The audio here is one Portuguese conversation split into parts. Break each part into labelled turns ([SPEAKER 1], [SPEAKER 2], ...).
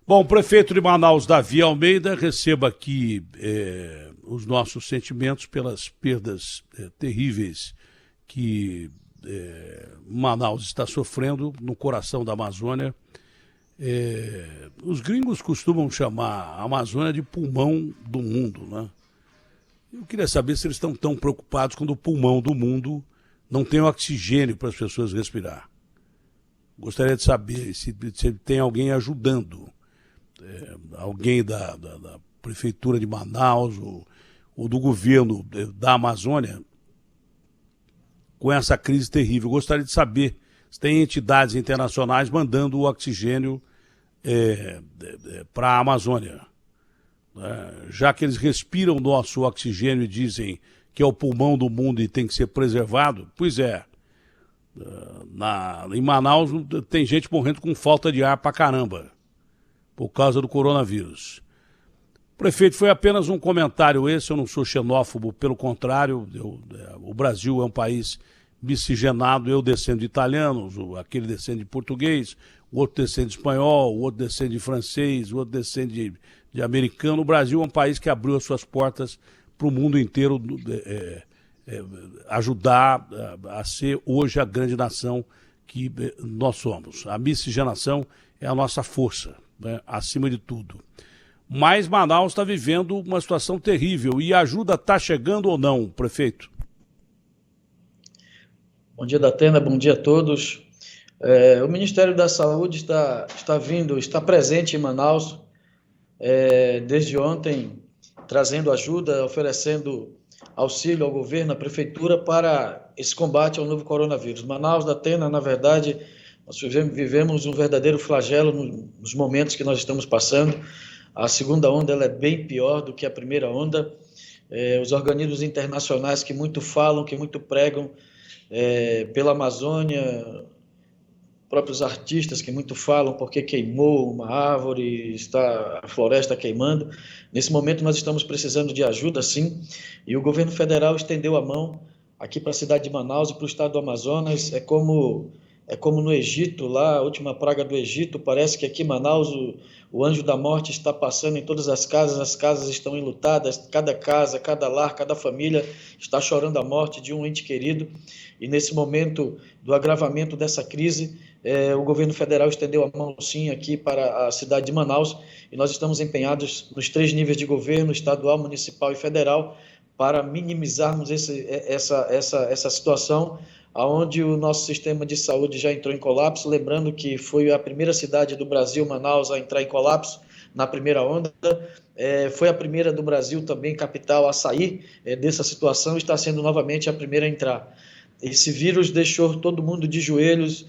[SPEAKER 1] Bom, prefeito de Manaus, Davi Almeida, receba aqui os nossos sentimentos pelas perdas terríveis que Manaus está sofrendo no coração da Amazônia. Os gringos costumam chamar a Amazônia de pulmão do mundo, né? Eu queria saber se eles estão tão preocupados quando o pulmão do mundo não tem oxigênio para as pessoas respirar. Gostaria de saber se tem alguém ajudando. Alguém da Prefeitura de Manaus ou do governo da Amazônia com essa crise terrível. Gostaria de saber se tem entidades internacionais mandando o oxigênio para a Amazônia. Já que eles respiram nosso oxigênio e dizem que é o pulmão do mundo e tem que ser preservado, pois é. Em Manaus tem gente morrendo com falta de ar pra caramba por causa do coronavírus. Prefeito, foi apenas um comentário esse, eu não sou xenófobo, pelo contrário, o Brasil é um país miscigenado, eu descendo de italianos, aquele descende de português, o outro descende de espanhol, o outro descende de francês, o outro descende de americano. O Brasil é um país que abriu as suas portas para o mundo inteiro ajudar a ser hoje a grande nação que nós somos. A miscigenação é a nossa força, né, acima de tudo. Mas Manaus está vivendo uma situação terrível e a ajuda está chegando ou não, prefeito?
[SPEAKER 2] Bom dia, Datena, bom dia a todos. O Ministério da Saúde está presente em Manaus desde ontem, trazendo ajuda, oferecendo auxílio ao governo, à prefeitura, para esse combate ao novo coronavírus. Manaus, Datena, na verdade, nós vivemos um verdadeiro flagelo nos momentos que nós estamos passando. A segunda onda ela é bem pior do que a primeira onda. Os organismos internacionais que muito falam, que muito pregam pela Amazônia, próprios artistas que muito falam porque queimou uma árvore, está a floresta queimando. Nesse momento nós estamos precisando de ajuda, sim, e o governo federal estendeu a mão aqui para a cidade de Manaus e para o estado do Amazonas. É como no Egito, lá, a última praga do Egito. Parece que aqui em Manaus o anjo da morte está passando em todas as casas estão enlutadas, cada casa, cada lar, cada família está chorando a morte de um ente querido. E nesse momento do agravamento dessa crise, o governo federal estendeu a mão, sim, aqui para a cidade de Manaus, e nós estamos empenhados nos 3 níveis de governo, estadual, municipal e federal, para minimizarmos essa situação, onde o nosso sistema de saúde já entrou em colapso. Lembrando que foi a primeira cidade do Brasil, Manaus, a entrar em colapso na primeira onda, foi a primeira do Brasil também, capital, a sair dessa situação, e está sendo novamente a primeira a entrar. Esse vírus deixou todo mundo de joelhos.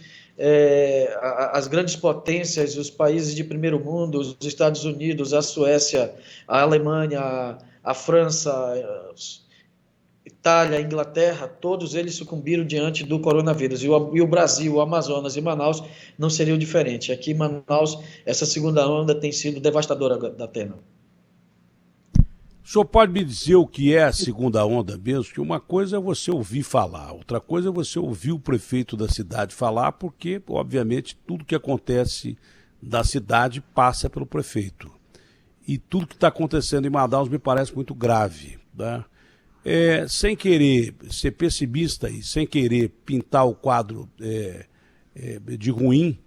[SPEAKER 2] As grandes potências, os países de primeiro mundo, os Estados Unidos, a Suécia, a Alemanha, a França, Itália, a Inglaterra, todos eles sucumbiram diante do coronavírus. E o Brasil, o Amazonas e Manaus não seriam diferentes. Aqui em Manaus, essa segunda onda tem sido devastadora, Datena.
[SPEAKER 1] O senhor pode me dizer o que é a segunda onda mesmo? Que uma coisa é você ouvir falar, outra coisa é você ouvir o prefeito da cidade falar, porque, obviamente, tudo que acontece na cidade passa pelo prefeito. E tudo que está acontecendo em Manaus me parece muito grave, né? Sem querer ser pessimista e sem querer pintar o quadro de ruim,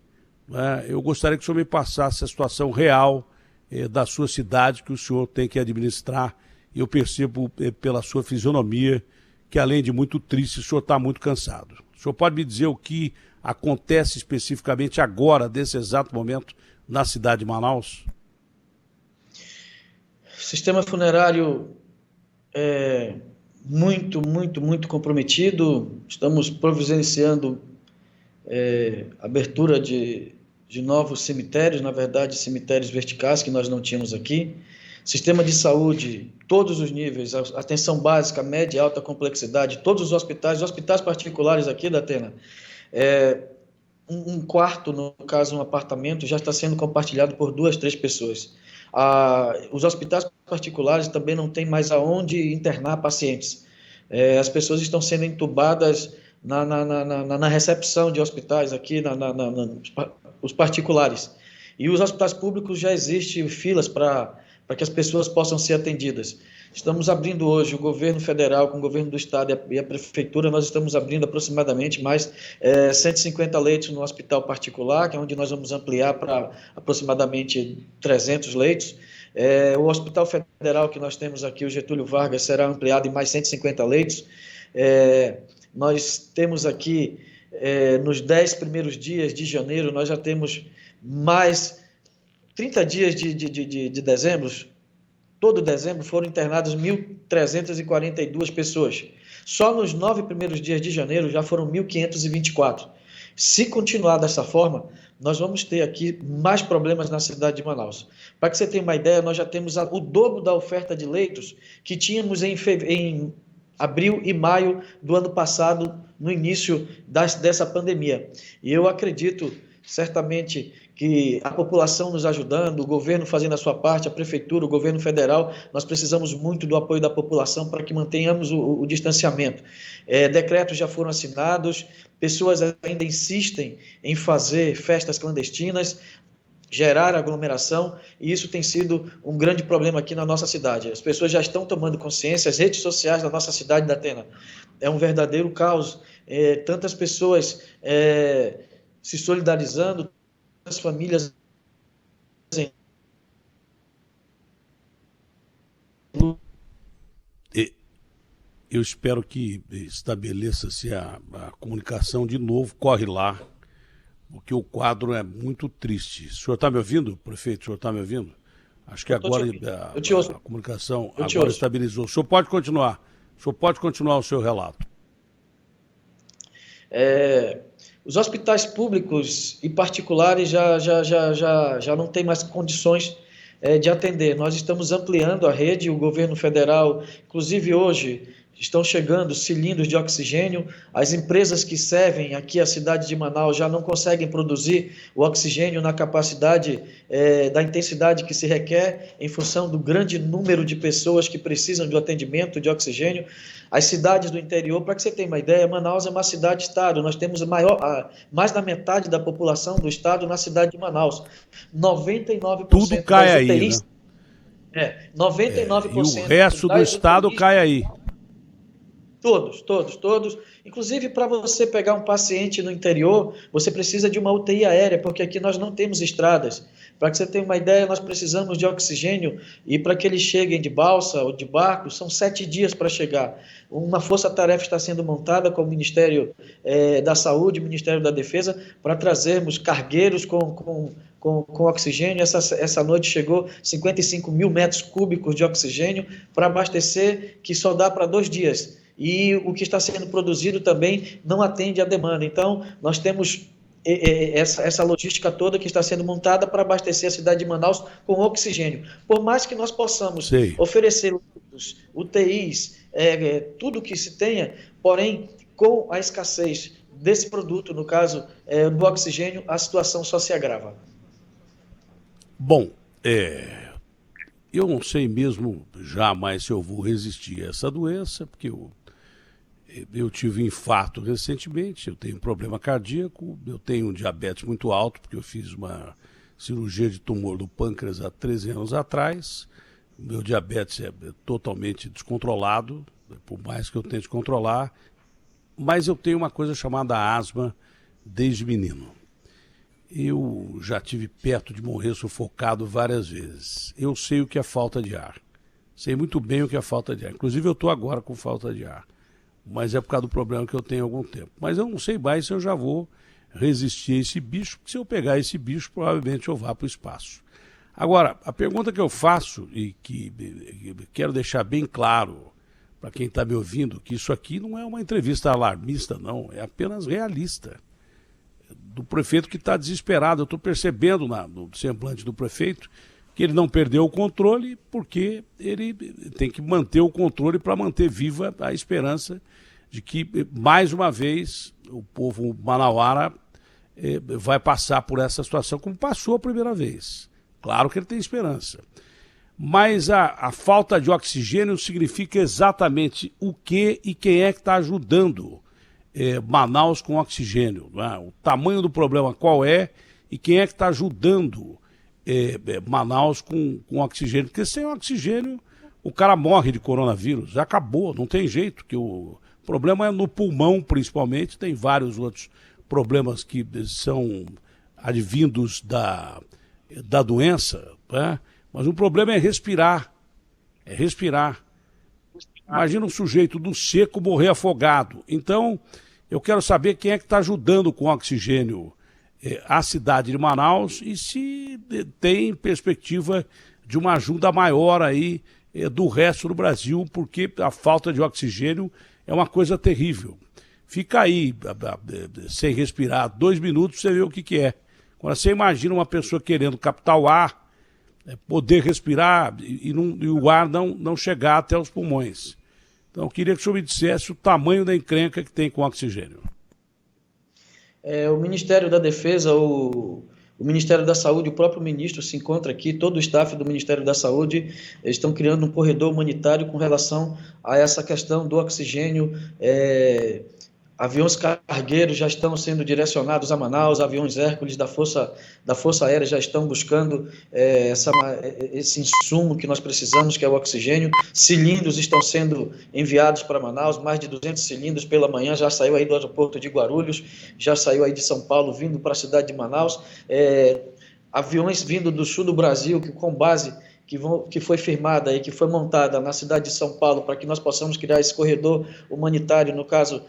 [SPEAKER 1] né, eu gostaria que o senhor me passasse a situação real da sua cidade que o senhor tem que administrar. Eu percebo pela sua fisionomia que, além de muito triste, o senhor está muito cansado. O senhor pode me dizer o que acontece especificamente agora, nesse exato momento, na cidade de Manaus?
[SPEAKER 2] O sistema funerário muito comprometido. Estamos providenciando abertura de novos cemitérios, na verdade cemitérios verticais que nós não tínhamos aqui. Sistema de saúde, todos os níveis, atenção básica, média e alta complexidade, todos os hospitais particulares aqui da Atena. Um quarto, no caso um apartamento, já está sendo compartilhado por 2, 3 pessoas. Os hospitais particulares também não têm mais aonde internar pacientes. As pessoas estão sendo entubadas na recepção de hospitais aqui, os particulares. E os hospitais públicos já existem filas para que as pessoas possam ser atendidas. Estamos abrindo hoje, o governo federal com o governo do estado e a prefeitura, nós estamos abrindo aproximadamente mais 150 leitos no hospital particular, que é onde nós vamos ampliar para aproximadamente 300 leitos. O hospital federal que nós temos aqui, o Getúlio Vargas, será ampliado em mais 150 leitos. Nós temos aqui, nos 10 primeiros dias de janeiro, nós já temos mais 30 dias de dezembro. Todo dezembro foram internadas 1.342 pessoas. Só nos 9 primeiros dias de janeiro já foram 1.524. Se continuar dessa forma, nós vamos ter aqui mais problemas na cidade de Manaus. Para que você tenha uma ideia, nós já temos o dobro da oferta de leitos que tínhamos em abril e maio do ano passado, no início dessa pandemia. E eu acredito, certamente, que a população nos ajudando, o governo fazendo a sua parte, a prefeitura, o governo federal, nós precisamos muito do apoio da população para que mantenhamos o distanciamento. Decretos já foram assinados, pessoas ainda insistem em fazer festas clandestinas, gerar aglomeração, e isso tem sido um grande problema aqui na nossa cidade. As pessoas já estão tomando consciência, as redes sociais da nossa cidade da Atena é um verdadeiro caos, tantas pessoas se solidarizando, as famílias
[SPEAKER 1] eu espero que estabeleça-se a comunicação de novo, corre lá, porque o quadro é muito triste. O senhor está me ouvindo, prefeito? O senhor está me ouvindo? Acho que agora a comunicação agora estabilizou. O senhor pode continuar. O senhor pode continuar o seu relato.
[SPEAKER 2] Os hospitais públicos e particulares já não têm mais condições de atender. Nós estamos ampliando a rede, o governo federal, inclusive hoje, estão chegando cilindros de oxigênio. As empresas que servem aqui a cidade de Manaus já não conseguem produzir o oxigênio na capacidade da intensidade que se requer, em função do grande número de pessoas que precisam de atendimento de oxigênio. As cidades do interior, para que você tenha uma ideia, Manaus é uma cidade-estado. Nós temos mais da metade da população do estado na cidade de Manaus. 99%
[SPEAKER 1] tudo cai
[SPEAKER 2] das
[SPEAKER 1] aí,
[SPEAKER 2] UTIs,
[SPEAKER 1] né?
[SPEAKER 2] 99%
[SPEAKER 1] e o resto do estado cai aí.
[SPEAKER 2] Todos. Inclusive, para você pegar um paciente no interior, você precisa de uma UTI aérea, porque aqui nós não temos estradas. Para que você tenha uma ideia, nós precisamos de oxigênio, e para que eles cheguem de balsa ou de barco, são 7 dias para chegar. Uma força-tarefa está sendo montada com o Ministério da Saúde, o Ministério da Defesa, para trazermos cargueiros com oxigênio. Essa noite chegou 55 mil metros cúbicos de oxigênio para abastecer, que só dá para 2 dias. E o que está sendo produzido também não atende à demanda. Então, nós temos essa logística toda que está sendo montada para abastecer a cidade de Manaus com oxigênio. Por mais que nós possamos oferecer UTIs, tudo que se tenha, porém, com a escassez desse produto, no caso do oxigênio, a situação só se agrava.
[SPEAKER 1] Bom, eu não sei mesmo jamais se eu vou resistir a essa doença, porque eu tive infarto recentemente, eu tenho problema cardíaco, eu tenho um diabetes muito alto, porque eu fiz uma cirurgia de tumor do pâncreas há 13 anos atrás. Meu diabetes é totalmente descontrolado, por mais que eu tente controlar, mas eu tenho uma coisa chamada asma desde menino. Eu já tive perto de morrer sufocado várias vezes. Eu sei o que é falta de ar. Sei muito bem o que é falta de ar. Inclusive eu estou agora com falta de ar. Mas é por causa do problema que eu tenho há algum tempo. Mas eu não sei mais se eu já vou resistir a esse bicho, porque se eu pegar esse bicho, provavelmente eu vá para o espaço. Agora, a pergunta que eu faço, e que quero deixar bem claro para quem está me ouvindo, que isso aqui não é uma entrevista alarmista, não, é apenas realista. Do prefeito que está desesperado. Eu estou percebendo no semblante do prefeito que ele não perdeu o controle, porque ele tem que manter o controle para manter viva a esperança de que, mais uma vez, o povo manauara vai passar por essa situação como passou a primeira vez. Claro que ele tem esperança. Mas a falta de oxigênio significa exatamente o que e quem é que está ajudando Manaus com oxigênio, não é? O tamanho do problema qual é e quem é que está ajudando Manaus com oxigênio, porque sem oxigênio o cara morre de coronavírus, já acabou, não tem jeito, que o problema é no pulmão principalmente, tem vários outros problemas que são advindos da doença, né? Mas o problema é respirar, Imagina um sujeito do seco morrer afogado. Então, eu quero saber quem é que está ajudando com oxigênio a cidade de Manaus e se tem perspectiva de uma ajuda maior aí do resto do Brasil, porque a falta de oxigênio é uma coisa terrível. Fica aí sem respirar 2 minutos, você vê o que é. Agora você imagina uma pessoa querendo captar o ar, poder respirar e o ar não chegar até os pulmões. Então eu queria que o senhor me dissesse o tamanho da encrenca que tem com oxigênio.
[SPEAKER 2] O Ministério da Defesa, o Ministério da Saúde, o próprio ministro se encontra aqui, todo o staff do Ministério da Saúde estão criando um corredor humanitário com relação a essa questão do oxigênio. Aviões cargueiros já estão sendo direcionados a Manaus, aviões Hércules da Força Aérea já estão buscando esse insumo que nós precisamos, que é o oxigênio. Cilindros estão sendo enviados para Manaus, mais de 200 cilindros pela manhã, já saiu aí do aeroporto de Guarulhos, já saiu aí de São Paulo, vindo para a cidade de Manaus. Aviões vindo do sul do Brasil, que com base que foi firmada e que foi montada na cidade de São Paulo para que nós possamos criar esse corredor humanitário, no caso,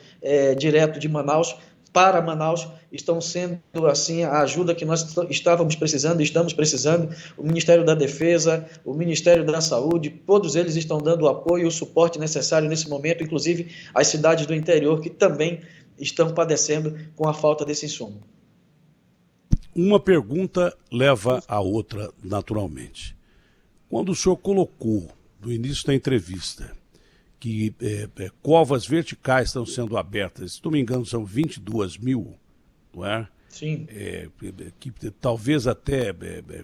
[SPEAKER 2] direto de Manaus para Manaus, estão sendo, assim, a ajuda que nós estamos precisando. O Ministério da Defesa, o Ministério da Saúde, todos eles estão dando o apoio e o suporte necessário nesse momento, inclusive as cidades do interior que também estão padecendo com a falta desse insumo.
[SPEAKER 1] Uma pergunta leva a outra naturalmente. Quando o senhor colocou, no início da entrevista, que covas verticais estão sendo abertas, se não me engano são 22 mil, não é?
[SPEAKER 2] Sim.
[SPEAKER 1] Que talvez até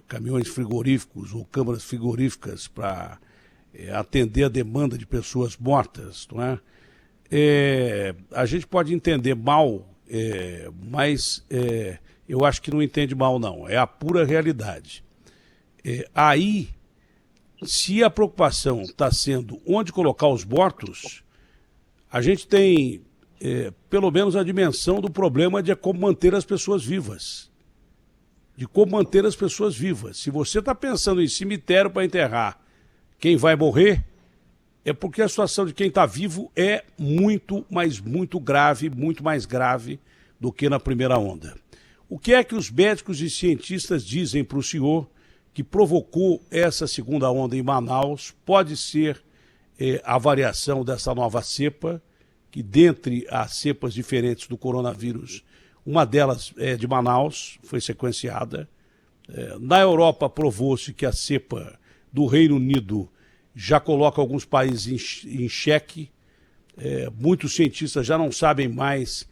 [SPEAKER 1] caminhões frigoríficos ou câmaras frigoríficas para atender a demanda de pessoas mortas, não é? A gente pode entender mal, mas eu acho que não entende mal não, é a pura realidade. Aí, se a preocupação está sendo onde colocar os mortos, a gente tem pelo menos a dimensão do problema de como manter as pessoas vivas. Se você está pensando em cemitério para enterrar quem vai morrer, é porque a situação de quem está vivo é muito, mas muito grave, muito mais grave do que na primeira onda. O que é que os médicos e cientistas dizem para o senhor que provocou essa segunda onda em Manaus? Pode ser a variação dessa nova cepa, que dentre as cepas diferentes do coronavírus, uma delas é de Manaus, foi sequenciada. Na Europa provou-se que a cepa do Reino Unido já coloca alguns países em xeque. Muitos cientistas já não sabem mais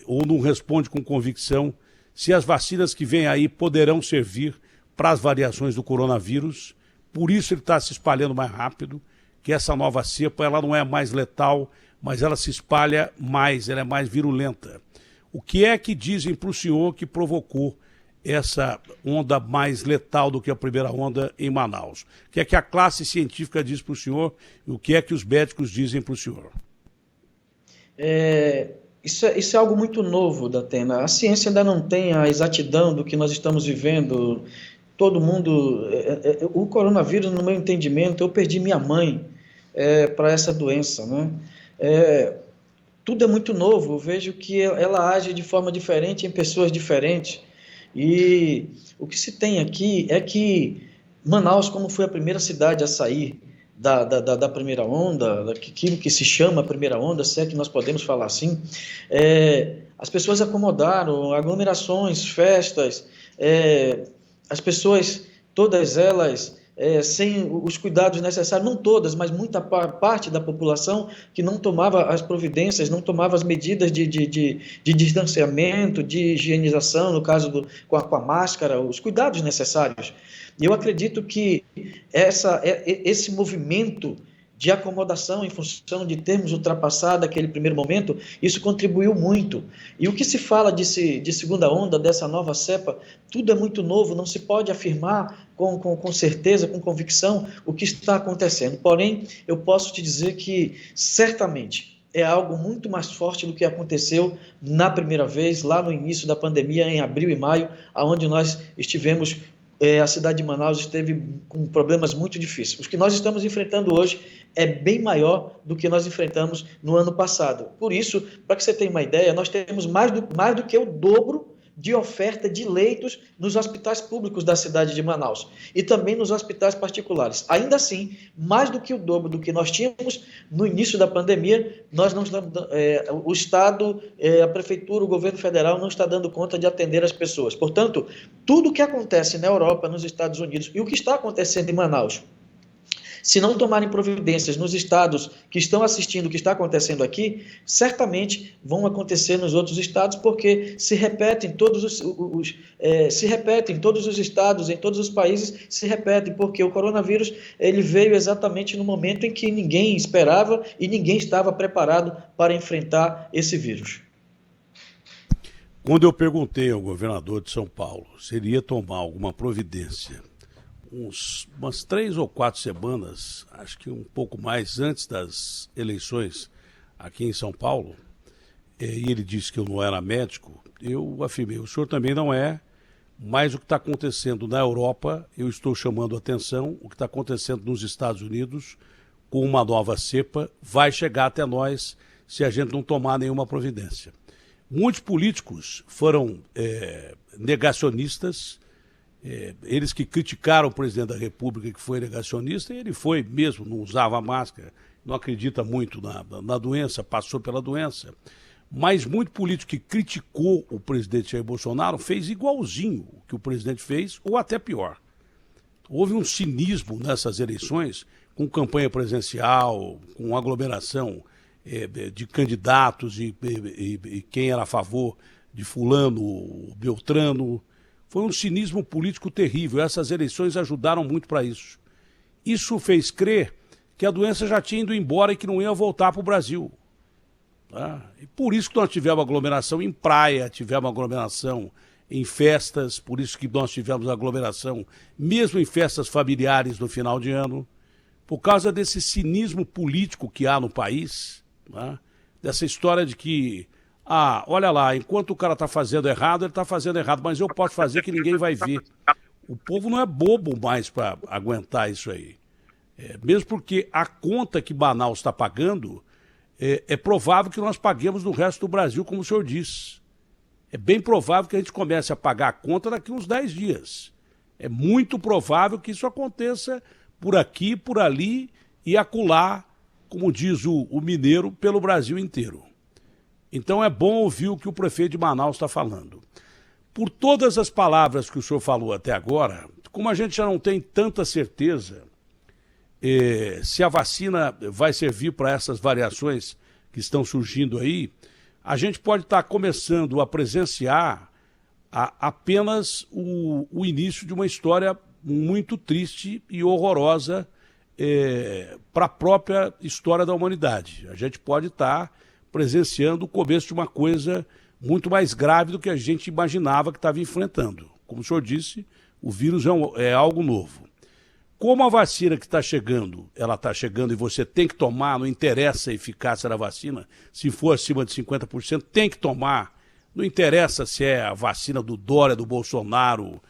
[SPEAKER 1] ou não respondem com convicção se as vacinas que vêm aí poderão servir para as variações do coronavírus. Por isso ele está se espalhando mais rápido, que essa nova cepa ela não é mais letal, mas ela se espalha mais, ela é mais virulenta. O que é que dizem para o senhor que provocou essa onda mais letal do que a primeira onda em Manaus? O que é que a classe científica diz para o senhor e o que é que os médicos dizem para o senhor?
[SPEAKER 2] Isso é algo muito novo, Datena. A ciência ainda não tem a exatidão do que nós estamos vivendo. Todo mundo... o coronavírus, no meu entendimento, eu perdi minha mãe para essa doença, né? Tudo é muito novo. Eu vejo que ela age de forma diferente em pessoas diferentes. E o que se tem aqui é que Manaus, como foi a primeira cidade a sair da primeira onda, daquilo que se chama primeira onda, se é que nós podemos falar assim, as pessoas acomodaram, aglomerações, festas, as pessoas, todas elas, sem os cuidados necessários, não todas, mas muita parte da população que não tomava as providências, não tomava as medidas de distanciamento, de higienização, no caso com a máscara, os cuidados necessários. E eu acredito que esse movimento de acomodação em função de termos ultrapassado aquele primeiro momento, isso contribuiu muito. E o que se fala de segunda onda, dessa nova cepa, tudo é muito novo, não se pode afirmar com certeza, com convicção, o que está acontecendo. Porém, eu posso te dizer que, certamente, é algo muito mais forte do que aconteceu na primeira vez, lá no início da pandemia, em abril e maio, onde nós estivemos, a cidade de Manaus esteve com problemas muito difíceis. O que nós estamos enfrentando hoje é bem maior do que nós enfrentamos no ano passado. Por isso, para que você tenha uma ideia, nós temos mais do que o dobro de oferta de leitos nos hospitais públicos da cidade de Manaus e também nos hospitais particulares. Ainda assim, mais do que o dobro do que nós tínhamos no início da pandemia, nós não estamos, o Estado, a Prefeitura, o governo federal não está dando conta de atender as pessoas. Portanto, tudo o que acontece na Europa, nos Estados Unidos e o que está acontecendo em Manaus, se não tomarem providências nos estados que estão assistindo o que está acontecendo aqui, certamente vão acontecer nos outros estados, porque se repetem todos os estados, em todos os países, se repetem, porque o coronavírus ele veio exatamente no momento em que ninguém esperava e ninguém estava preparado para enfrentar esse vírus.
[SPEAKER 1] Quando eu perguntei ao governador de São Paulo se ele ia tomar alguma providência umas 3 ou 4 semanas, acho que um pouco mais antes das eleições aqui em São Paulo, e ele disse que eu não era médico, eu afirmei, o senhor também não é, mas o que está acontecendo na Europa, eu estou chamando a atenção, o que está acontecendo nos Estados Unidos, com uma nova cepa, vai chegar até nós se a gente não tomar nenhuma providência. Muitos políticos foram negacionistas, eles que criticaram o presidente da República, que foi negacionista, e ele foi mesmo, não usava máscara, não acredita muito na doença, passou pela doença. Mas muito político que criticou o presidente Jair Bolsonaro fez igualzinho o que o presidente fez, ou até pior. Houve um cinismo nessas eleições, com campanha presencial, com aglomeração de candidatos e quem era a favor de fulano, Beltrano. Foi um cinismo político terrível. Essas eleições ajudaram muito para isso. Isso fez crer que a doença já tinha ido embora e que não ia voltar para o Brasil. Tá? E por isso que nós tivemos aglomeração em praia, tivemos aglomeração em festas, por isso que nós tivemos aglomeração mesmo em festas familiares no final de ano, por causa desse cinismo político que há no país, tá? Dessa história de que olha lá, enquanto o cara está fazendo errado, ele está fazendo errado, mas eu posso fazer que ninguém vai ver. O povo não é bobo mais para aguentar isso aí. Mesmo porque a conta que Manaus está pagando, é provável que nós paguemos no resto do Brasil, como o senhor disse. É bem provável que a gente comece a pagar a conta daqui uns 10 dias. É muito provável que isso aconteça por aqui, por ali e acolá, como diz o mineiro, pelo Brasil inteiro. Então é bom ouvir o que o prefeito de Manaus está falando. Por todas as palavras que o senhor falou até agora, como a gente já não tem tanta certeza se a vacina vai servir para essas variações que estão surgindo aí, a gente pode estar começando a presenciar apenas o início de uma história muito triste e horrorosa para a própria história da humanidade. A gente pode estar presenciando o começo de uma coisa muito mais grave do que a gente imaginava que estava enfrentando. Como o senhor disse, o vírus é algo novo. Como a vacina que está chegando, ela está chegando e você tem que tomar, não interessa a eficácia da vacina, se for acima de 50%, tem que tomar. Não interessa se é a vacina do Dória, do Bolsonaro,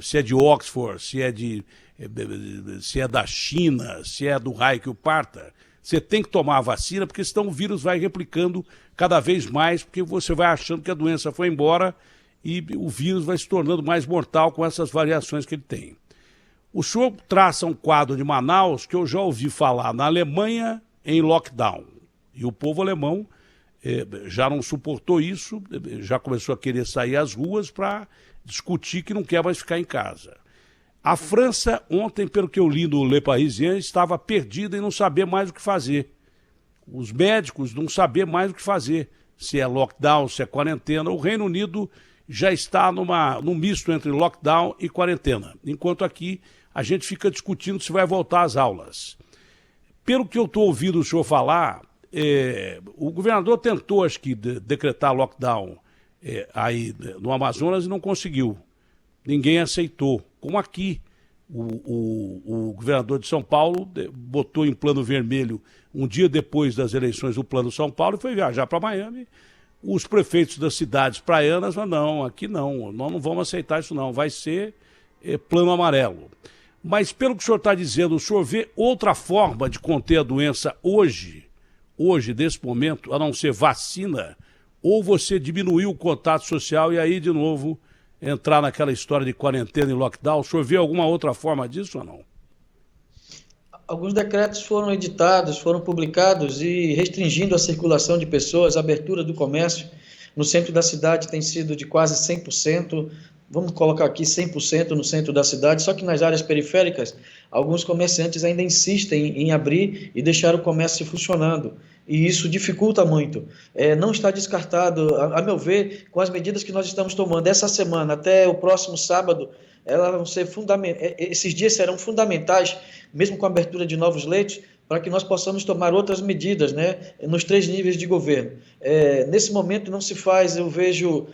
[SPEAKER 1] se é de Oxford, se é da China, se é do raio que o parta. Você tem que tomar a vacina, porque senão o vírus vai replicando cada vez mais, porque você vai achando que a doença foi embora e o vírus vai se tornando mais mortal com essas variações que ele tem. O senhor traça um quadro de Manaus que eu já ouvi falar na Alemanha em lockdown. E o povo alemão já não suportou isso, já começou a querer sair às ruas para discutir que não quer mais ficar em casa. A França, ontem, pelo que eu li no Le Parisien, estava perdida em não saber mais o que fazer. Os médicos não saber mais o que fazer, se é lockdown, se é quarentena. O Reino Unido já está num misto entre lockdown e quarentena, enquanto aqui a gente fica discutindo se vai voltar às aulas. pelo que eu estou ouvindo o senhor falar, o governador tentou, acho que, decretar lockdown aí no Amazonas e não conseguiu. Ninguém aceitou. Como aqui, o governador de São Paulo botou em plano vermelho um dia depois das eleições o plano São Paulo e foi viajar para Miami. Os prefeitos das cidades praianas falaram, não, aqui não, nós não vamos aceitar isso não, vai ser plano amarelo. Mas pelo que o senhor está dizendo, o senhor vê outra forma de conter a doença hoje, nesse momento, a não ser vacina, ou você diminuir o contato social e aí de novo entrar naquela história de quarentena e lockdown? O senhor vê alguma outra forma disso ou não?
[SPEAKER 2] Alguns decretos foram editados, foram publicados e restringindo a circulação de pessoas, a abertura do comércio. No centro da cidade tem sido de quase 100%, vamos colocar aqui 100% no centro da cidade, só que nas áreas periféricas, alguns comerciantes ainda insistem em abrir e deixar o comércio funcionando. E isso dificulta muito. Não está descartado, a meu ver, com as medidas que nós estamos tomando essa semana até o próximo sábado, elas vão ser esses dias serão fundamentais, mesmo com a abertura de novos leitos, para que nós possamos tomar outras medidas, né, nos 3 níveis de governo. Nesse momento não se faz, eu vejo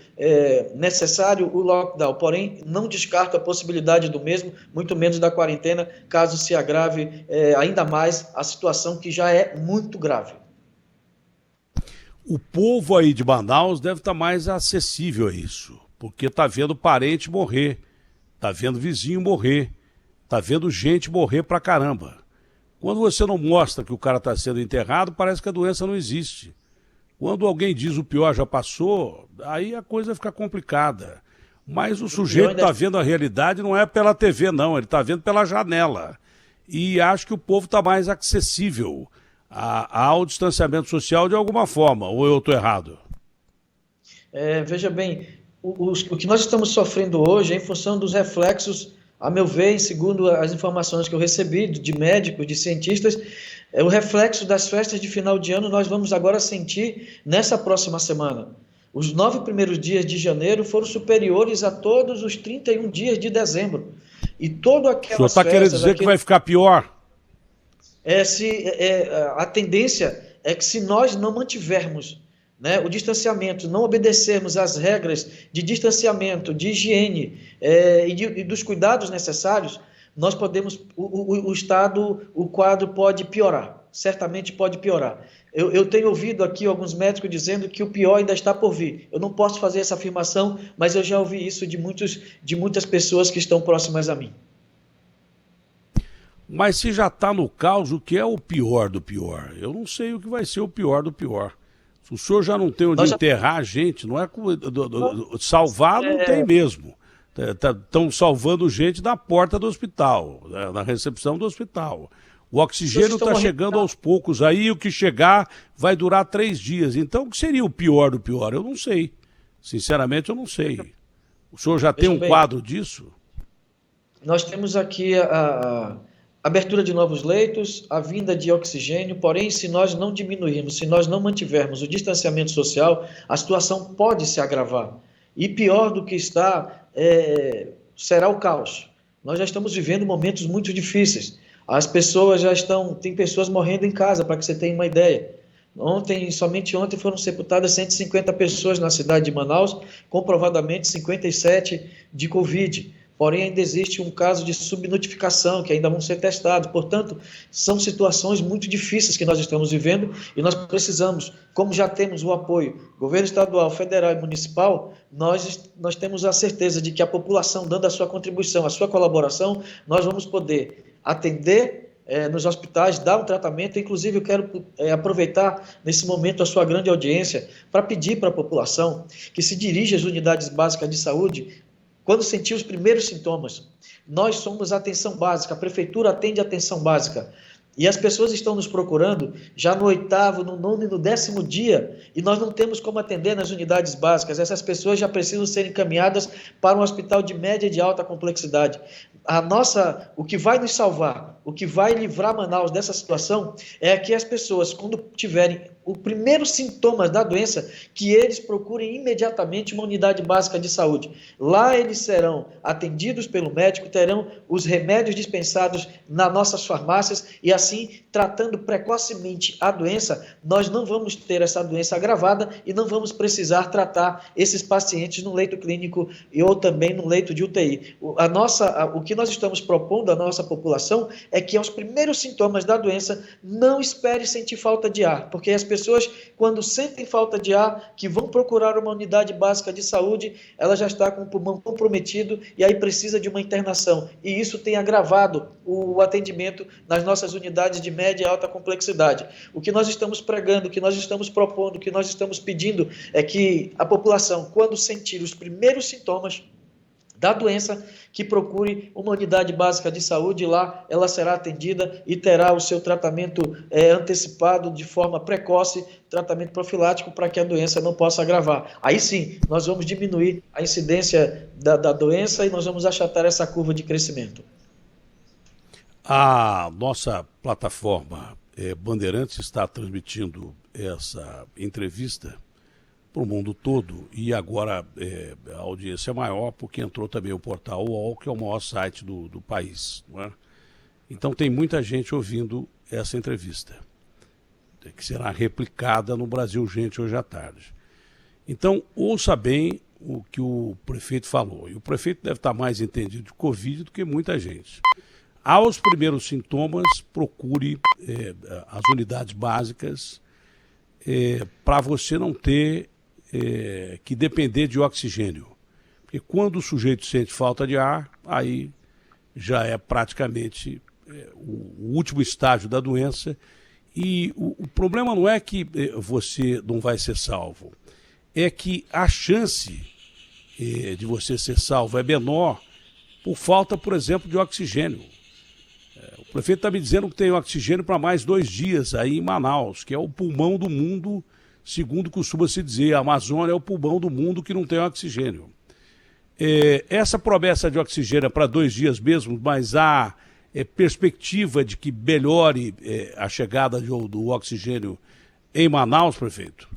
[SPEAKER 2] necessário o lockdown, porém não descarto a possibilidade do mesmo, muito menos da quarentena, caso se agrave ainda mais a situação que já é muito grave.
[SPEAKER 1] O povo aí de Manaus deve estar mais acessível a isso, porque está vendo parente morrer, está vendo vizinho morrer, está vendo gente morrer pra caramba. Quando você não mostra que o cara está sendo enterrado, parece que a doença não existe. Quando alguém diz o pior já passou, aí a coisa fica complicada. Mas o sujeito está vendo a realidade não é pela TV, não, ele está vendo pela janela. E acho que o povo está mais acessível ao distanciamento social de alguma forma, ou eu estou errado?
[SPEAKER 2] Veja bem, o que nós estamos sofrendo hoje é em função dos reflexos, a meu ver, segundo as informações que eu recebi de médicos, de cientistas, o reflexo das festas de final de ano nós vamos agora sentir nessa próxima semana. Os 9 primeiros dias de janeiro foram superiores a todos os 31 dias de dezembro. E todo aquelas festas... O senhor está
[SPEAKER 1] querendo dizer que vai ficar pior?
[SPEAKER 2] A tendência é que se nós não mantivermos, né, o distanciamento, não obedecermos às regras de distanciamento, de higiene e dos cuidados necessários, nós podemos, o quadro pode piorar, certamente pode piorar. Eu tenho ouvido aqui alguns médicos dizendo que o pior ainda está por vir. Eu não posso fazer essa afirmação, mas eu já ouvi isso de muitas pessoas que estão próximas a mim.
[SPEAKER 1] Mas se já está no caos, o que é o pior do pior? Eu não sei o que vai ser o pior do pior. Se o senhor já não tem onde enterrar a gente, não é salvar, não tem mesmo. Estão salvando gente na porta do hospital, na recepção do hospital. O oxigênio está chegando aos poucos, aí o que chegar vai durar 3 dias. Então, o que seria o pior do pior? Eu não sei. Sinceramente, eu não sei. O senhor já tem um quadro disso?
[SPEAKER 2] Nós temos aqui a abertura de novos leitos, a vinda de oxigênio, porém, se nós não diminuirmos, se nós não mantivermos o distanciamento social, a situação pode se agravar. E pior do que está, será o caos. Nós já estamos vivendo momentos muito difíceis. As pessoas tem pessoas morrendo em casa, para que você tenha uma ideia. Somente ontem foram sepultadas 150 pessoas na cidade de Manaus, comprovadamente 57 de Covid. Porém, ainda existe um caso de subnotificação, que ainda vão ser testados. Portanto, são situações muito difíceis que nós estamos vivendo e nós precisamos, como já temos o apoio governo estadual, federal e municipal, nós temos a certeza de que a população, dando a sua contribuição, a sua colaboração, nós vamos poder atender nos hospitais, dar um tratamento. Inclusive, eu quero aproveitar nesse momento a sua grande audiência para pedir para a população que se dirija às unidades básicas de saúde quando sentir os primeiros sintomas. Nós somos a atenção básica, a prefeitura atende a atenção básica. E as pessoas estão nos procurando já no 8º, no 9º e no 10º dia, e nós não temos como atender nas unidades básicas. Essas pessoas já precisam ser encaminhadas para um hospital de média e de alta complexidade. O que vai nos salvar, o que vai livrar Manaus dessa situação, é que as pessoas, quando tiverem o primeiro sintoma da doença, que eles procurem imediatamente uma unidade básica de saúde. Lá eles serão atendidos pelo médico, terão os remédios dispensados nas nossas farmácias e assim, tratando precocemente a doença, nós não vamos ter essa doença agravada e não vamos precisar tratar esses pacientes no leito clínico ou também no leito de UTI. O que nós estamos propondo à nossa população é que aos primeiros sintomas da doença não espere sentir falta de ar, porque as pessoas, quando sentem falta de ar, que vão procurar uma unidade básica de saúde, ela já está com o pulmão comprometido e aí precisa de uma internação. E isso tem agravado o atendimento nas nossas unidades de média e alta complexidade. O que nós estamos pregando, o que nós estamos propondo, o que nós estamos pedindo é que a população, quando sentir os primeiros sintomas da doença, que procure uma unidade básica de saúde, lá ela será atendida e terá o seu tratamento antecipado de forma precoce, tratamento profilático para que a doença não possa agravar. Aí sim, nós vamos diminuir a incidência da doença e nós vamos achatar essa curva de crescimento.
[SPEAKER 1] A nossa plataforma Bandeirantes está transmitindo essa entrevista para o mundo todo e agora a audiência é maior porque entrou também o portal UOL, que é o maior site do país, não é? Então tem muita gente ouvindo essa entrevista, que será replicada no Brasil Gente hoje à tarde. Então ouça bem o que o prefeito falou, e o prefeito deve estar mais entendido de Covid do que muita gente. Aos primeiros sintomas, procure as unidades básicas para você não ter que depender de oxigênio. Porque quando o sujeito sente falta de ar, aí já é praticamente o último estágio da doença. E o problema não é que você não vai ser salvo, é que a chance de você ser salvo é menor por falta, por exemplo, de oxigênio. O prefeito está me dizendo que tem oxigênio para mais 2 dias aí em Manaus, que é o pulmão do mundo, segundo costuma se dizer. A Amazônia é o pulmão do mundo que não tem oxigênio. Essa promessa de oxigênio é para 2 dias mesmo, mas há perspectiva de que melhore a chegada do oxigênio em Manaus, prefeito?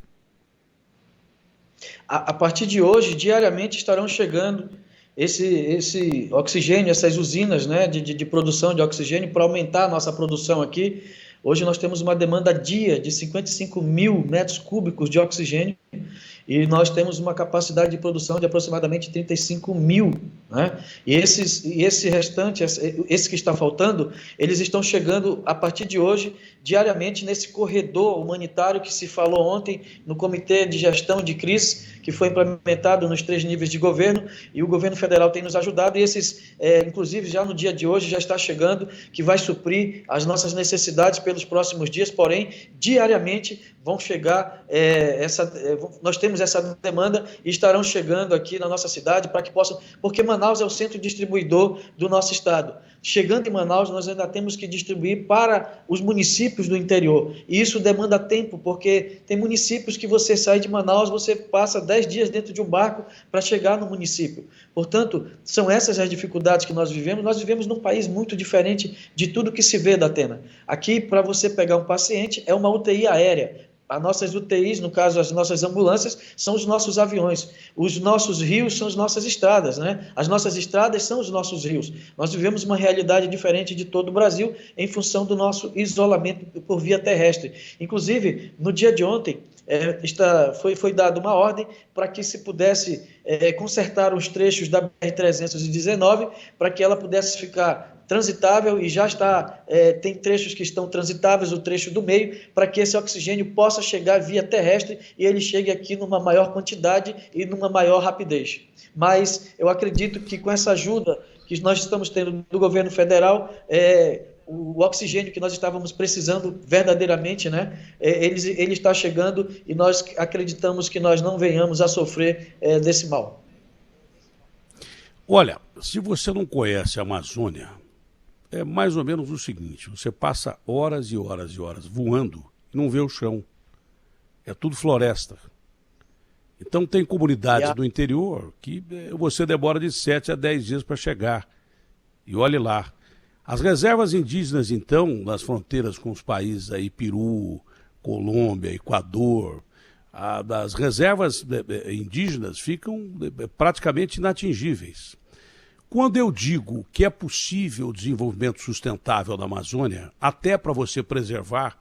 [SPEAKER 2] A partir de hoje, diariamente estarão chegando esse oxigênio, essas usinas, né, de produção de oxigênio para aumentar a nossa produção aqui. Hoje nós temos uma demanda dia de 55 mil metros cúbicos de oxigênio e nós temos uma capacidade de produção de aproximadamente 35 mil, né? E esse restante, esse que está faltando, eles estão chegando a partir de hoje, diariamente, nesse corredor humanitário que se falou ontem no Comitê de Gestão de Crise, que foi implementado nos 3 níveis de governo, e o governo federal tem nos ajudado, e esses, inclusive, já no dia de hoje, já está chegando, que vai suprir as nossas necessidades pelos próximos dias, porém, diariamente vão chegar, nós temos essa demanda e estarão chegando aqui na nossa cidade para que possam, porque Manaus é o centro distribuidor do nosso estado. Chegando em Manaus, nós ainda temos que distribuir para os municípios do interior. E isso demanda tempo, porque tem municípios que você sai de Manaus, você passa 10 dias dentro de um barco para chegar no município. Portanto, são essas as dificuldades que nós vivemos. Nós vivemos num país muito diferente de tudo que se vê, Datena. Aqui, para você pegar um paciente, é uma UTI aérea. As nossas UTIs, no caso, as nossas ambulâncias, são os nossos aviões. Os nossos rios são as nossas estradas, né? As nossas estradas são os nossos rios. Nós vivemos uma realidade diferente de todo o Brasil em função do nosso isolamento por via terrestre. Inclusive, no dia de ontem, foi dada uma ordem para que se pudesse consertar os trechos da BR-319 para que ela pudesse ficar transitável, e já está, tem trechos que estão transitáveis, o trecho do meio, para que esse oxigênio possa chegar via terrestre e ele chegue aqui numa maior quantidade e numa maior rapidez. Mas eu acredito que com essa ajuda que nós estamos tendo do governo federal, o oxigênio que nós estávamos precisando verdadeiramente, né, ele está chegando e nós acreditamos que nós não venhamos a sofrer desse mal.
[SPEAKER 1] Olha, se você não conhece a Amazônia, é mais ou menos o seguinte: você passa horas e horas e horas voando e não vê o chão. É tudo floresta. Então tem comunidades do interior que você demora de 7 a 10 dias para chegar. E olhe lá. As reservas indígenas, então, nas fronteiras com os países aí, Peru, Colômbia, Equador, das reservas indígenas ficam praticamente inatingíveis. Quando eu digo que é possível o desenvolvimento sustentável da Amazônia, até para você preservar,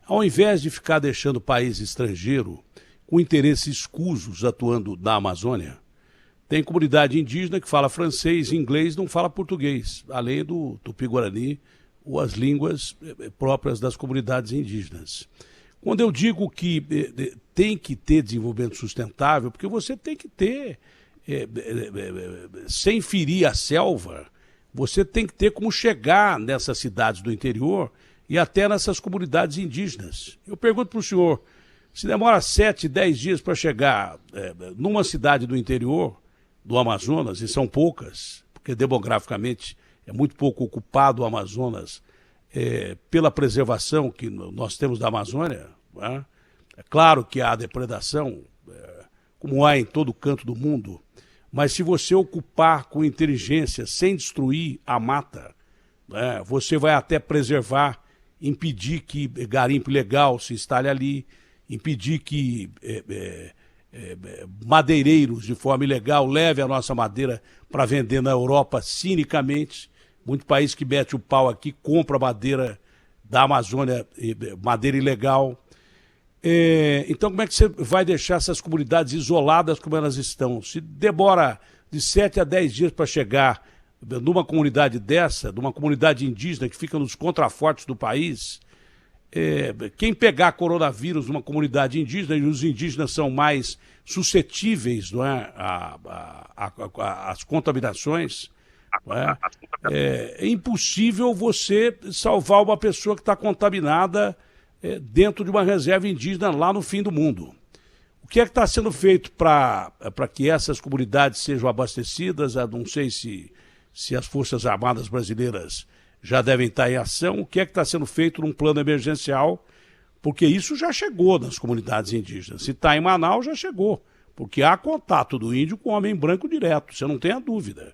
[SPEAKER 1] ao invés de ficar deixando o país estrangeiro com interesses escusos atuando na Amazônia, tem comunidade indígena que fala francês e inglês, não fala português, além do tupi-guarani ou as línguas próprias das comunidades indígenas. Quando eu digo que tem que ter desenvolvimento sustentável, porque você tem que ter, sem ferir a selva, você tem que ter como chegar nessas cidades do interior e até nessas comunidades indígenas. Eu pergunto para o senhor, se demora 7, 10 dias para chegar numa cidade do interior do Amazonas, e são poucas, porque demograficamente é muito pouco ocupado o Amazonas pela preservação que nós temos da Amazônia, né? É claro que há depredação, como há em todo canto do mundo, mas se você ocupar com inteligência, sem destruir a mata, né, você vai até preservar, impedir que garimpo ilegal se instale ali, impedir que madeireiros de forma ilegal levem a nossa madeira para vender na Europa cinicamente. Muito país que mete o pau aqui, compra madeira da Amazônia, madeira ilegal. Então, como é que você vai deixar essas comunidades isoladas como elas estão? Se demora de 7 a 10 dias para chegar numa comunidade dessa, numa comunidade indígena que fica nos contrafortes do país, quem pegar coronavírus numa comunidade indígena, e os indígenas são mais suscetíveis, não é, às contaminações, não é? É impossível você salvar uma pessoa que está contaminada dentro de uma reserva indígena lá no fim do mundo. O que é que está sendo feito para que essas comunidades sejam abastecidas? Eu não sei se as Forças Armadas brasileiras já devem estar em ação. O que é que está sendo feito num plano emergencial? Porque isso já chegou nas comunidades indígenas. Se está em Manaus, já chegou. Porque há contato do índio com o homem branco direto, você não tem a dúvida.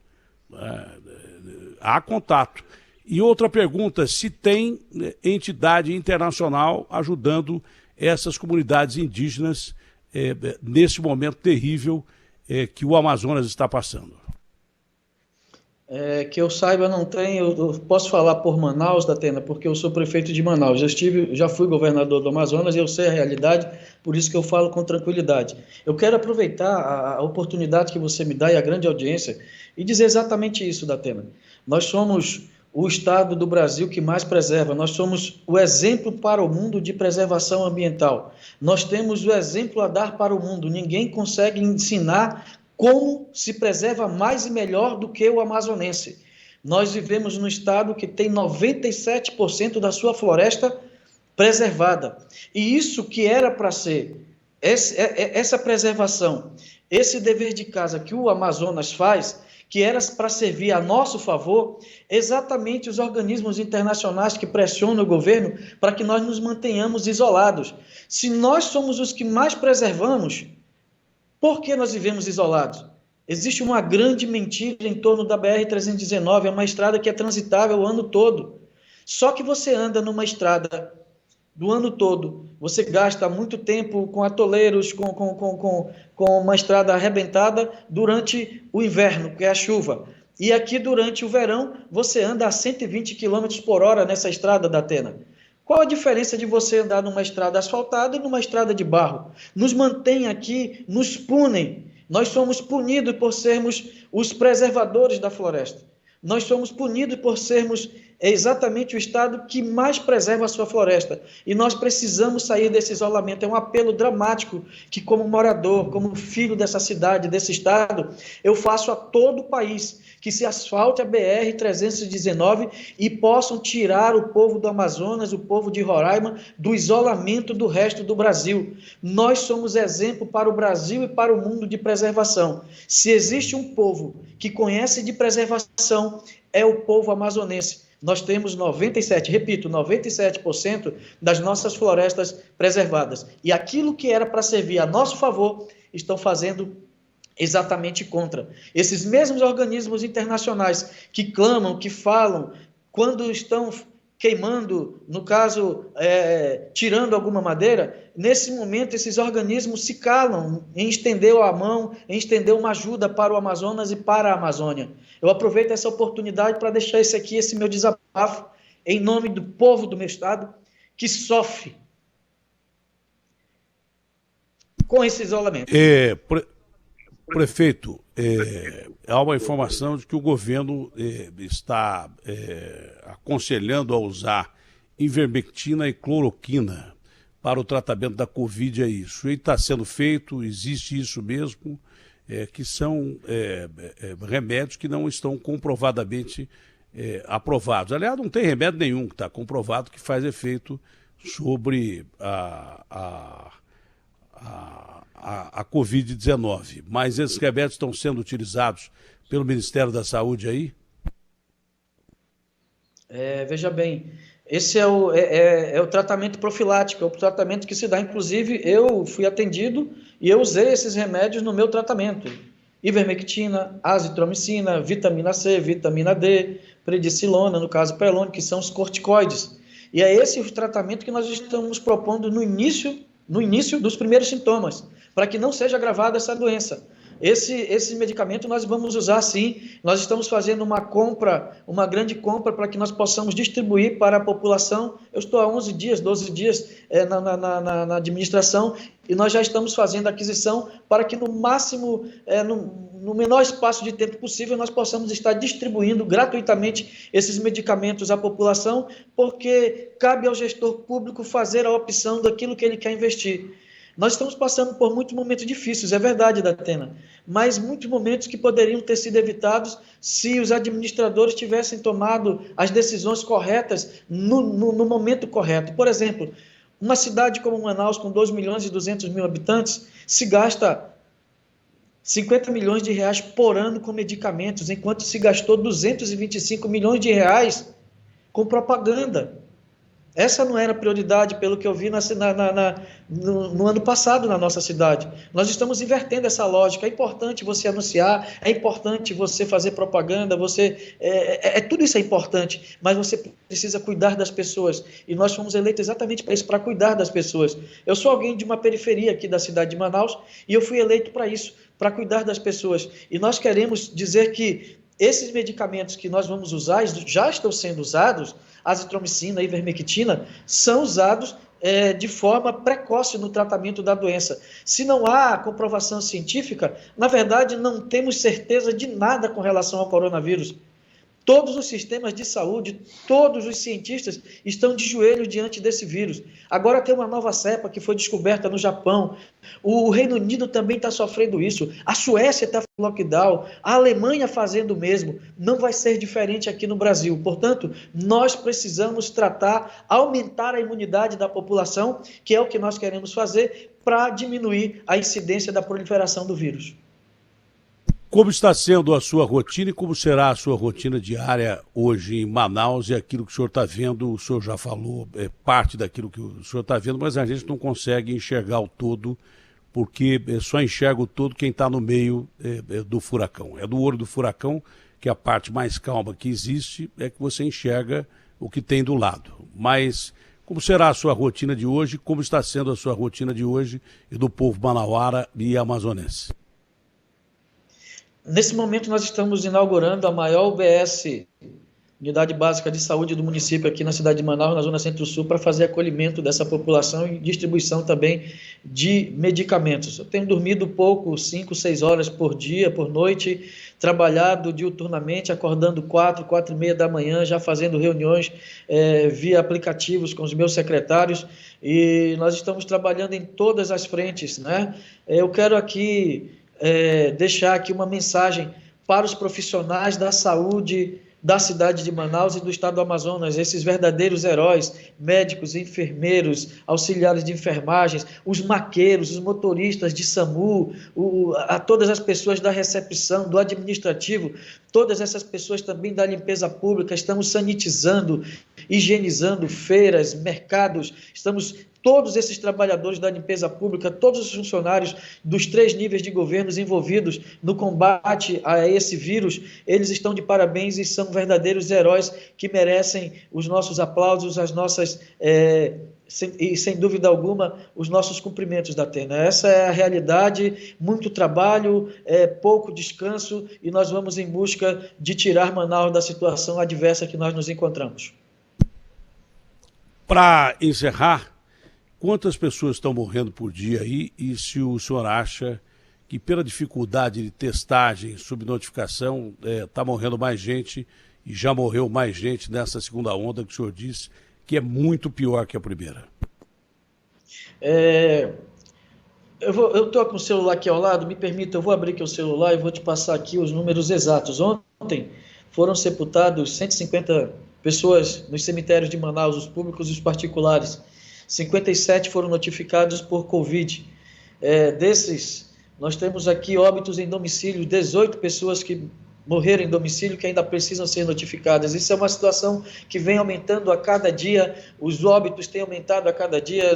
[SPEAKER 1] Há contato. E outra pergunta, se tem entidade internacional ajudando essas comunidades indígenas nesse momento terrível que o Amazonas está passando.
[SPEAKER 2] Que eu saiba, não tem. Eu posso falar por Manaus, Datena, porque eu sou prefeito de Manaus. Já fui governador do Amazonas e eu sei a realidade, por isso que eu falo com tranquilidade. Eu quero aproveitar a oportunidade que você me dá e a grande audiência e dizer exatamente isso, Datena. Nós somos o estado do Brasil que mais preserva. Nós somos o exemplo para o mundo de preservação ambiental. Nós temos o exemplo a dar para o mundo. Ninguém consegue ensinar como se preserva mais e melhor do que o amazonense. Nós vivemos num estado que tem 97% da sua floresta preservada. E isso que era para ser, essa preservação, esse dever de casa que o Amazonas faz, que era para servir a nosso favor, exatamente os organismos internacionais que pressionam o governo para que nós nos mantenhamos isolados. Se nós somos os que mais preservamos, por que nós vivemos isolados? Existe uma grande mentira em torno da BR-319, é uma estrada que é transitável o ano todo. Só que você anda numa estrada do ano todo, você gasta muito tempo com atoleiros, com uma estrada arrebentada durante o inverno, que é a chuva. E aqui, durante o verão, você anda a 120 km por hora nessa estrada da Atena. Qual a diferença de você andar numa estrada asfaltada e numa estrada de barro? Nos mantém aqui, nos punem. Nós somos punidos por sermos os preservadores da floresta. Nós somos punidos por sermos exatamente o estado que mais preserva a sua floresta. E nós precisamos sair desse isolamento. É um apelo dramático que, como morador, como filho dessa cidade, desse estado, eu faço a todo o país, que se asfalte a BR-319 e possam tirar o povo do Amazonas, o povo de Roraima, do isolamento do resto do Brasil. Nós somos exemplo para o Brasil e para o mundo de preservação. Se existe um povo que conhece de preservação, é o povo amazonense. Nós temos 97% das nossas florestas preservadas. E aquilo que era para servir a nosso favor, estão fazendo exatamente contra. Esses mesmos organismos internacionais que clamam, que falam, quando estão queimando, no caso, tirando alguma madeira, nesse momento esses organismos se calam em estender a mão, em estender uma ajuda para o Amazonas e para a Amazônia. Eu aproveito essa oportunidade para deixar esse meu desabafo, em nome do povo do meu estado, que sofre com esse isolamento.
[SPEAKER 1] Prefeito, há uma informação de que o governo está aconselhando a usar ivermectina e cloroquina para o tratamento da Covid, é isso. E está sendo feito, existe isso mesmo, que são remédios que não estão comprovadamente aprovados. Aliás, não tem remédio nenhum que está comprovado que faz efeito sobre a Covid-19, mas esses remédios estão sendo utilizados pelo Ministério da Saúde aí?
[SPEAKER 2] Veja bem, esse é o tratamento profilático, é o tratamento que se dá, inclusive eu fui atendido e eu usei esses remédios no meu tratamento. Ivermectina, azitromicina, vitamina C, vitamina D, prednisolona, no caso prelone, que são os corticoides. E é esse o tratamento que nós estamos propondo no início dos primeiros sintomas, para que não seja agravada essa doença. Esse medicamento nós vamos usar sim, nós estamos fazendo uma grande compra para que nós possamos distribuir para a população. Eu estou há 11 dias, 12 dias na administração e nós já estamos fazendo a aquisição para que no máximo, no menor espaço de tempo possível, nós possamos estar distribuindo gratuitamente esses medicamentos à população, porque cabe ao gestor público fazer a opção daquilo que ele quer investir. Nós estamos passando por muitos momentos difíceis, é verdade, Datena, mas muitos momentos que poderiam ter sido evitados se os administradores tivessem tomado as decisões corretas no momento correto. Por exemplo, uma cidade como Manaus, com 2 milhões e 200 mil habitantes, se gasta 50 milhões de reais por ano com medicamentos, enquanto se gastou 225 milhões de reais com propaganda. Essa não era prioridade, pelo que eu vi no ano passado na nossa cidade. Nós estamos invertendo essa lógica. É importante você anunciar, é importante você fazer propaganda, tudo isso é importante, mas você precisa cuidar das pessoas. E nós fomos eleitos exatamente para isso, para cuidar das pessoas. Eu sou alguém de uma periferia aqui da cidade de Manaus e eu fui eleito para isso, para cuidar das pessoas. E nós queremos dizer que esses medicamentos que nós vamos usar, já estão sendo usados, azitromicina e ivermectina, são usados de forma precoce no tratamento da doença. Se não há comprovação científica, na verdade não temos certeza de nada com relação ao coronavírus. Todos os sistemas de saúde, todos os cientistas estão de joelhos diante desse vírus. Agora tem uma nova cepa que foi descoberta no Japão. O Reino Unido também está sofrendo isso. A Suécia está fazendo lockdown. A Alemanha fazendo o mesmo. Não vai ser diferente aqui no Brasil. Portanto, nós precisamos aumentar a imunidade da população, que é o que nós queremos fazer para diminuir a incidência da proliferação do vírus.
[SPEAKER 1] Como está sendo a sua rotina e como será a sua rotina diária hoje em Manaus? E aquilo que o senhor está vendo, o senhor já falou, parte daquilo que o senhor está vendo, mas a gente não consegue enxergar o todo, porque só enxerga o todo quem está no meio do furacão. É do olho do furacão, que é a parte mais calma que existe, é que você enxerga o que tem do lado. Mas como será a sua rotina de hoje? Como está sendo a sua rotina de hoje e do povo manauara e amazonense?
[SPEAKER 2] Nesse momento nós estamos inaugurando a maior UBS, Unidade Básica de Saúde do município aqui na cidade de Manaus, na Zona Centro-Sul, para fazer acolhimento dessa população e distribuição também de medicamentos. Eu tenho dormido pouco, 5, 6 horas por dia, por noite, trabalhado diuturnamente, acordando 4h30 da manhã, já fazendo reuniões via aplicativos com os meus secretários, e nós estamos trabalhando em todas as frentes, né? Eu quero aqui deixar aqui uma mensagem para os profissionais da saúde da cidade de Manaus e do estado do Amazonas, esses verdadeiros heróis, médicos, enfermeiros, auxiliares de enfermagens, os maqueiros, os motoristas de SAMU, a todas as pessoas da recepção, do administrativo, todas essas pessoas também da limpeza pública. Estamos sanitizando, higienizando feiras, mercados, estamos todos esses trabalhadores da limpeza pública, todos os funcionários dos 3 níveis de governos envolvidos no combate a esse vírus, eles estão de parabéns e são verdadeiros heróis que merecem os nossos aplausos, as nossas, sem dúvida alguma, os nossos cumprimentos da Atena. Essa é a realidade, muito trabalho, pouco descanso, e nós vamos em busca de tirar Manaus da situação adversa que nós nos encontramos.
[SPEAKER 1] Para encerrar, quantas pessoas estão morrendo por dia aí, e se o senhor acha que pela dificuldade de testagem, subnotificação, está morrendo mais gente e já morreu mais gente nessa segunda onda que o senhor disse que é muito pior que a primeira?
[SPEAKER 2] Eu estou com o celular aqui ao lado, me permita, eu vou abrir aqui o celular e vou te passar aqui os números exatos. Ontem foram sepultados 150 pessoas nos cemitérios de Manaus, os públicos e os particulares. 57 foram notificados por Covid. Desses, nós temos aqui óbitos em domicílio, 18 pessoas que morreram em domicílio que ainda precisam ser notificadas. Isso é uma situação que vem aumentando a cada dia, os óbitos têm aumentado a cada dia.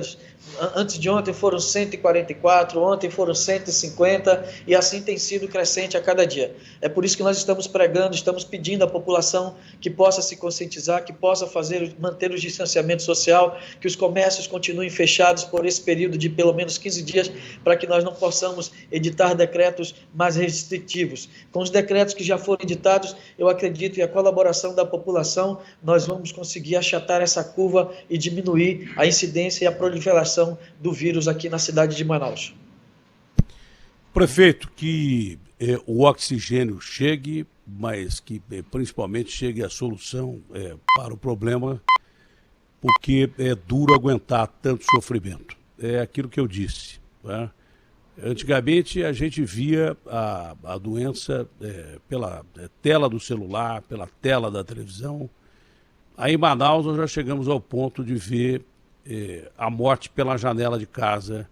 [SPEAKER 2] Antes de ontem foram 144, ontem foram 150, e assim tem sido crescente a cada dia. É por isso que nós estamos pregando, estamos pedindo à população que possa se conscientizar, que possa manter o distanciamento social, que os comércios continuem fechados por esse período de pelo menos 15 dias, para que nós não possamos editar decretos mais restritivos. Com os decretos que já foram editados, eu acredito, e a colaboração da população, nós vamos conseguir achatar essa curva e diminuir a incidência e a proliferação do vírus aqui na cidade de Manaus.
[SPEAKER 1] Prefeito, que o oxigênio chegue, mas que principalmente chegue a solução para o problema, porque é duro aguentar tanto sofrimento. É aquilo que eu disse, né? Antigamente a gente via a doença pela tela do celular, pela tela da televisão. Aí em Manaus nós já chegamos ao ponto de ver a morte pela janela de casa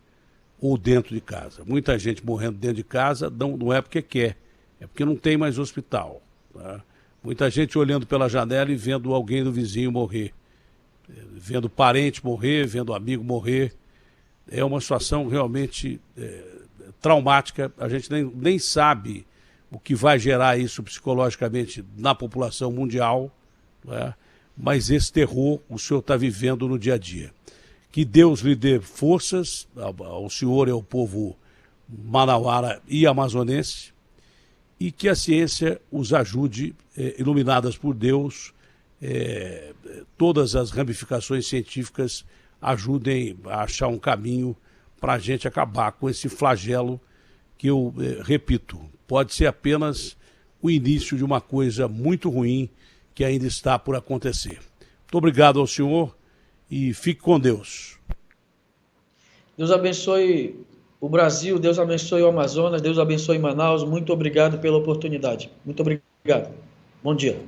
[SPEAKER 1] ou dentro de casa. Muita gente morrendo dentro de casa, não é porque quer, é porque não tem mais hospital, tá? Muita gente olhando pela janela e vendo alguém do vizinho morrer, vendo parente morrer, vendo amigo morrer. É uma situação realmente traumática. A gente nem sabe o que vai gerar isso psicologicamente na população mundial, né? Mas esse terror o senhor está vivendo no dia a dia. Que Deus lhe dê forças, ao senhor e ao povo manauara e amazonense, e que a ciência os ajude, iluminadas por Deus, todas as ramificações científicas ajudem a achar um caminho para a gente acabar com esse flagelo que eu repito, pode ser apenas o início de uma coisa muito ruim que ainda está por acontecer. Muito obrigado ao senhor e fique com Deus.
[SPEAKER 2] Deus abençoe o Brasil, Deus abençoe o Amazonas, Deus abençoe Manaus. Muito obrigado pela oportunidade. Muito obrigado. Bom dia.